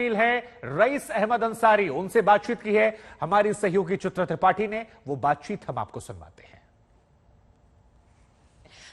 है रईस अहमद अंसारी, उनसे बातचीत की है हमारी सहयोगी चित्रा त्रिपाठी ने। वो बातचीत हम आपको सुनवाते हैं।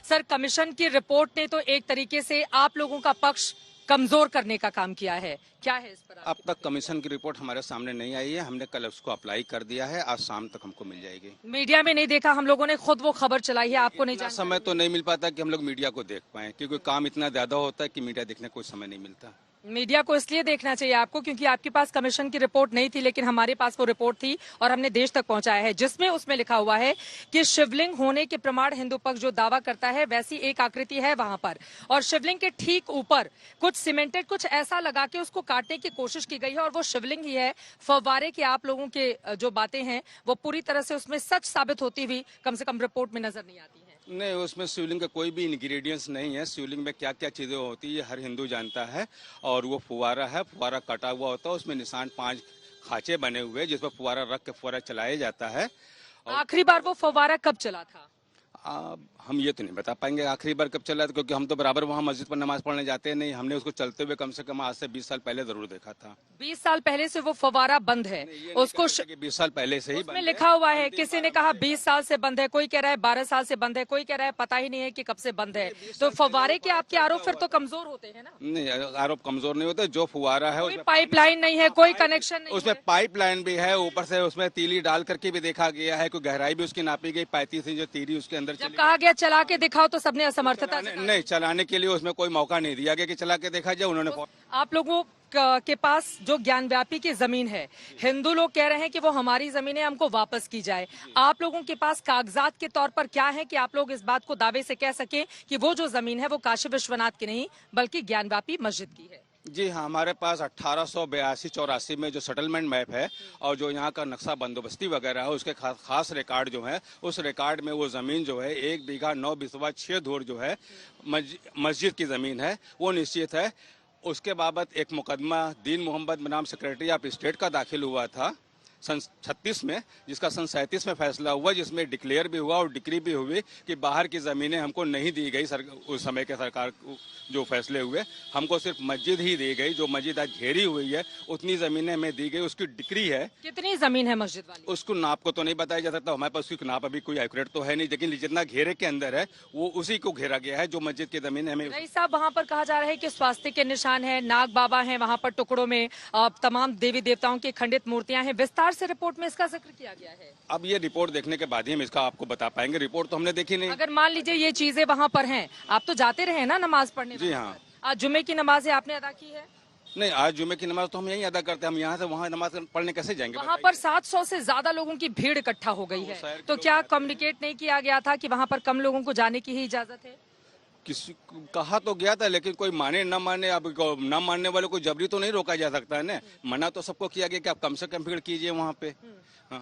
सर, कमीशन की रिपोर्ट ने तो एक तरीके से आप लोगों का पक्ष कमजोर करने का काम किया है, क्या है इस पर? अब तक कमीशन की रिपोर्ट हमारे सामने नहीं आई है। हमने कल उसको अप्लाई कर दिया है, आज शाम तक हमको मिल जाएगी। मीडिया में नहीं देखा, हम लोगों ने खुद वो खबर चलाई है, आपको नहीं जाना? समय तो नहीं मिल पाता कि हम लोग मीडिया को देख पाए, क्योंकि काम इतना ज्यादा होता है कि मीडिया देखने को समय नहीं मिलता। मीडिया को इसलिए देखना चाहिए आपको क्योंकि आपके पास कमीशन की रिपोर्ट नहीं थी, लेकिन हमारे पास वो रिपोर्ट थी और हमने देश तक पहुंचाया है, जिसमें उसमें लिखा हुआ है कि शिवलिंग होने के प्रमाण हिंदू पक्ष जो दावा करता है वैसी एक आकृति है वहां पर, और शिवलिंग के ठीक ऊपर कुछ सीमेंटेड कुछ ऐसा लगा के उसको काटने की कोशिश की गई है और वो शिवलिंग ही है। फव्वारे के आप लोगों के जो बातें हैं वो पूरी तरह से उसमें सच साबित होती हुई कम से कम रिपोर्ट में नजर नहीं आती है। नहीं, उसमें शिवलिंग का कोई भी इंग्रेडिएंट्स नहीं है। शिवलिंग में क्या क्या चीजें होती है हर हिंदू जानता है। और वो फुवारा है, फुवारा कटा हुआ होता है, उसमें निशान 5 खांचे बने हुए जिसमें फुवारा रख के फुवारा चलाया जाता है। आखिरी बार वो फव्वारा कब चला था? हम ये तो नहीं बता पाएंगे आखिरी बार कब चला था, क्योंकि हम तो बराबर वहाँ मस्जिद पर नमाज पढ़ने जाते नहीं। हमने उसको चलते हुए कम से कम आज से 20 साल पहले जरूर देखा था। 20 साल पहले से वो फव्वारा बंद है? उसको 20 साल पहले से ही उसमें लिखा हुआ है, किसी ने कहा 20 साल से बंद है, कोई कह रहा है 12 साल से बंद है, कोई कह रहा है पता ही नहीं है कि कब से बंद है। तो फव्वारे के आपके आरोप फिर तो कमजोर होते हैं ना? नहीं, आरोप कमजोर नहीं होते। जो फुवारा है कोई पाइपलाइन नहीं है, कोई कनेक्शन नहीं, उसमें पाइपलाइन भी है, ऊपर से उसमें तीली डाल करके भी देखा गया है, कोई गहराई भी उसकी नापी गई 35 इंच जो तीली उसके अंदर। जब कहा गया चला के दिखाओ तो सबने असमर्थता नहीं, चलाने के लिए उसमें कोई मौका नहीं दिया गया कि चला के देखा जाए। उन्होंने आप लोगों के पास जो ज्ञानव्यापी की जमीन है, हिंदू लोग कह रहे हैं कि वो हमारी जमीन है, हमको वापस की जाए। आप लोगों के पास कागजात के तौर पर क्या है कि आप लोग इस बात को दावे से कह सकें कि वो जो जमीन है वो काशी विश्वनाथ की नहीं बल्कि ज्ञानव्यापी मस्जिद की है? जी हाँ, हमारे पास 1882-84 में जो सेटलमेंट मैप है और जो यहाँ का नक्शा बंदोबस्ती वगैरह है उसके खास रिकॉर्ड जो है, उस रिकॉर्ड में वो जमीन जो है 1 बीघा 9 बिस्वा 6 धूर जो है मस्जिद की जमीन है, वो निश्चित है। उसके बाबत एक मुकदमा दीन मोहम्मद बनाम सेक्रेटरी ऑफ स्टेट का दाखिल हुआ था सन 36 में, जिसका सन 37 में फैसला हुआ, जिसमें डिक्लेयर भी हुआ और डिक्री भी हुई कि बाहर की ज़मीनें हमको नहीं दी गई। उस समय के सरकार जो फैसले हुए, हमको सिर्फ मस्जिद ही दी गई। जो मस्जिद आज घेरी हुई है उतनी ज़मीनें हमें दी गई। उसकी डिक्री है। कितनी ज़मीन है मस्जिद वाली? उसको नाप को तो नहीं बताया जा सकता, हमारे पास उसकी नाप अभी कोई एक्यूरेट तो है नहीं, लेकिन जितना घेरे के अंदर है वो उसी को घेरा गया है जो मस्जिद की ज़मीन हमें। रईस साहब, वहाँ पर कहा जा रहा है कि स्वास्तिक के निशान है, नाग बाबा है वहाँ पर टुकड़ों में, तमाम देवी देवताओं की खंडित मूर्तियां हैं। विस्तार से रिपोर्ट में इसका जिक्र किया गया है। अब ये रिपोर्ट देखने के बाद ही हम इसका आपको बता पाएंगे। रिपोर्ट तो हमने देखी नहीं। अगर मान लीजिए ये चीजें वहाँ पर हैं, आप तो जाते रहे ना नमाज पढ़ने? जी हाँ। आज जुमे की नमाज है, आपने अदा की है? नहीं, आज जुमे की नमाज तो हम यहीं अदा करते हैं। हम यहाँ से वहाँ नमाज पढ़ने कैसे जाएंगे? वहाँ पर 700 से ज्यादा लोगों की भीड़ इकट्ठा हो गई है, तो क्या कम्युनिकेट नहीं किया गया था कि वहाँ पर कम लोगों को जाने की ही इजाजत है? किसी कहा तो गया था, लेकिन कोई माने न माने, अब न मानने वाले को जबरी तो नहीं रोका जा सकता है ना। मना तो सबको किया गया कि आप कम से कम भीड़ कीजिए वहाँ पे। हाँ।